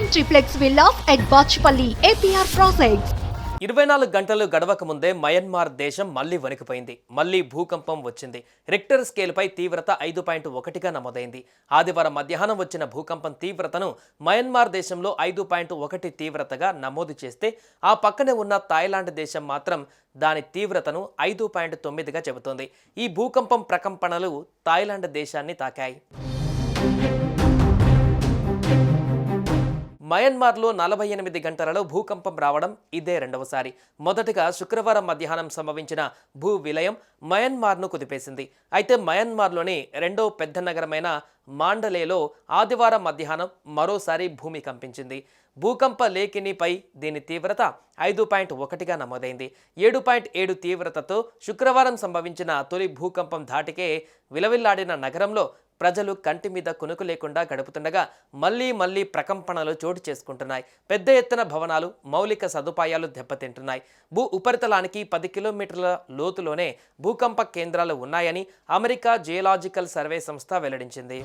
Premium triplex villas at Bachpalli APR Projects. 24 గంటలు గడవక ముందే Myanmar దేశం మళ్లీ వణికిపోయింది. మళ్లీ భూకంపం వచ్చింది. రిక్టర్ స్కేల్పై తీవ్రత 5.1గా నమోదైంది. ఆదివారం మధ్యాహ్నం వచ్చిన భూకంపం తీవ్రతను మయన్మార్ దేశంలో 5.1 తీవ్రతగా నమోదు చేస్తే ఆ పక్కనే ఉన్న థాయిలాండ్ దేశం మాత్రం దాని తీవ్రతను 5.9గా చెబుతోంది. ఈ భూకంపం ప్రకంపనలు థాయిలాండ్ దేశాన్ని తాకాయి. మయన్మార్లో 48 గంటలలో భూకంపం రావడం ఇదే రెండవసారి. మొదటగా శుక్రవారం మధ్యాహ్నం సంభవించిన భూ విలయం మయన్మార్ను కుదిపేసింది. అయితే మయన్మార్లోని రెండో పెద్ద నగరమైన మాండలేలో ఆదివారం మధ్యాహ్నం మరోసారి భూమి కంపించింది. భూకంప లేఖినిపై దీని తీవ్రత 5.1గా నమోదైంది. 7.7 తీవ్రతతో శుక్రవారం సంభవించిన తొలి భూకంపం ధాటికే విలవిల్లాడిన నగరంలో ప్రజలు కంటి మీద కునుకు లేకుండా గడుపుతుండగా మళ్లీ ప్రకంపనలు చోటు చేసుకుంటున్నాయి. పెద్ద ఎత్తున భవనాలు, మౌలిక సదుపాయాలు దెబ్బతింటున్నాయి. భూ ఉపరితలానికి 10 కిలోమీటర్ల లోతులోనే భూకంప కేంద్రాలు ఉన్నాయని అమెరికా జియోలాజికల్ సర్వే సంస్థ వెల్లడించింది.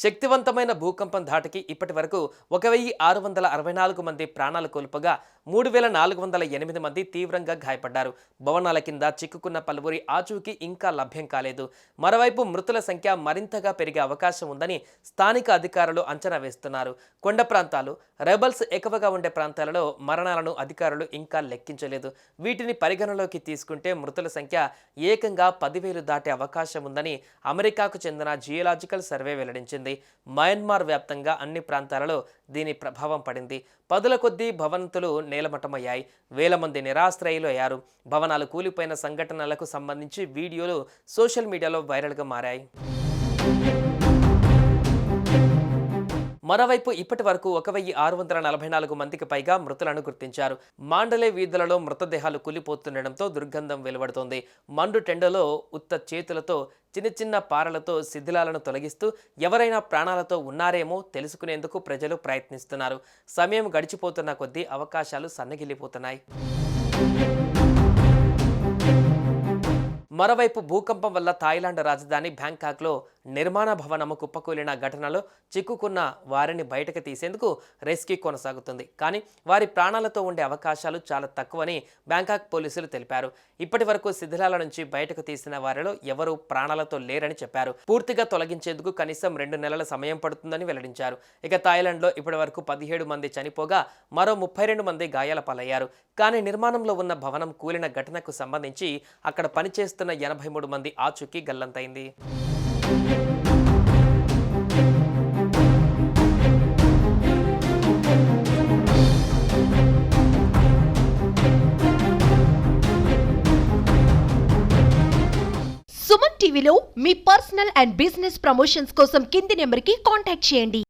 శక్తివంతమైన భూకంపం ధాటికి ఇప్పటి వరకు 1664 మంది ప్రాణాలు కోల్పోగా 3408 మంది తీవ్రంగా గాయపడ్డారు. భవనాల కింద చిక్కుకున్న పలువురి ఆచూకీ ఇంకా లభ్యం కాలేదు. మరోవైపు మృతుల సంఖ్య మరింతగా పెరిగే అవకాశం ఉందని స్థానిక అధికారులు అంచనా వేస్తున్నారు. కొండ ప్రాంతాలు, రెబల్స్ ఎక్కువగా ఉండే ప్రాంతాలలో మరణాలను అధికారులు ఇంకా లెక్కించలేదు. వీటిని పరిగణలోకి తీసుకుంటే మృతుల సంఖ్య ఏకంగా 10,000 దాటే అవకాశం ఉందని అమెరికాకు చెందిన జియోలాజికల్ సర్వే వెల్లడించింది. మయన్మార్ వ్యాప్తంగా అన్ని ప్రాంతాలలో దీని ప్రభావం పడింది. పదుల కొద్దీ భవంతులు నేలమట్టమయ్యాయి. వేల మంది నిరాశ్రయులు అయ్యారు. భవనాలు కూలిపోయిన సంఘటనలకు సంబంధించి వీడియోలు సోషల్ మీడియాలో వైరల్గా మారాయి. మరోవైపు ఇప్పటి వరకు 1644 మందికి పైగా మృతులను గుర్తించారు. మాండలే వీధులలో మృతదేహాలు కూలిపోతుండటంతో దుర్గంధం వెలువడుతోంది. మండు టెండలో ఉత్త చేతులతో చిన్న పారలతో శిథిలాలను తొలగిస్తూ ఎవరైనా ప్రాణాలతో ఉన్నారేమో తెలుసుకునేందుకు ప్రజలు ప్రయత్నిస్తున్నారు. సమయం గడిచిపోతున్న కొద్దీ అవకాశాలు సన్నగిల్లిపోతున్నాయి. మరోవైపు భూకంపం వల్ల థాయిలాండ్ రాజధాని బ్యాంకాక్లో నిర్మాణ భవనము కుప్పకూలిన ఘటనలో చిక్కుకున్న వారిని బయటకు తీసేందుకు రెస్క్యూ కొనసాగుతుంది. కానీ వారి ప్రాణాలతో ఉండే అవకాశాలు చాలా తక్కువని బ్యాంకాక్ పోలీసులు తెలిపారు. ఇప్పటి వరకు శిథిలాల నుంచి బయటకు తీసిన వారిలో ఎవరూ ప్రాణాలతో లేరని చెప్పారు. పూర్తిగా తొలగించేందుకు కనీసం 2 నెలల సమయం పడుతుందని వెల్లడించారు. ఇక థాయిలాండ్లో ఇప్పటి వరకు 17 మంది చనిపోగా మరో 32 మంది గాయాల పాలయ్యారు. కానీ నిర్మాణంలో ఉన్న భవనం కూలిన ఘటనకు సంబంధించి అక్కడ పనిచేస్తున్న 83 మంది ఆచూకీ గల్లంతైంది. సుమన్ టీవీలో మీ పర్సనల్ అండ్ బిజినెస్ ప్రమోషన్స్ కోసం కింది నెంబర్కి కాంటాక్ట్ చేయండి.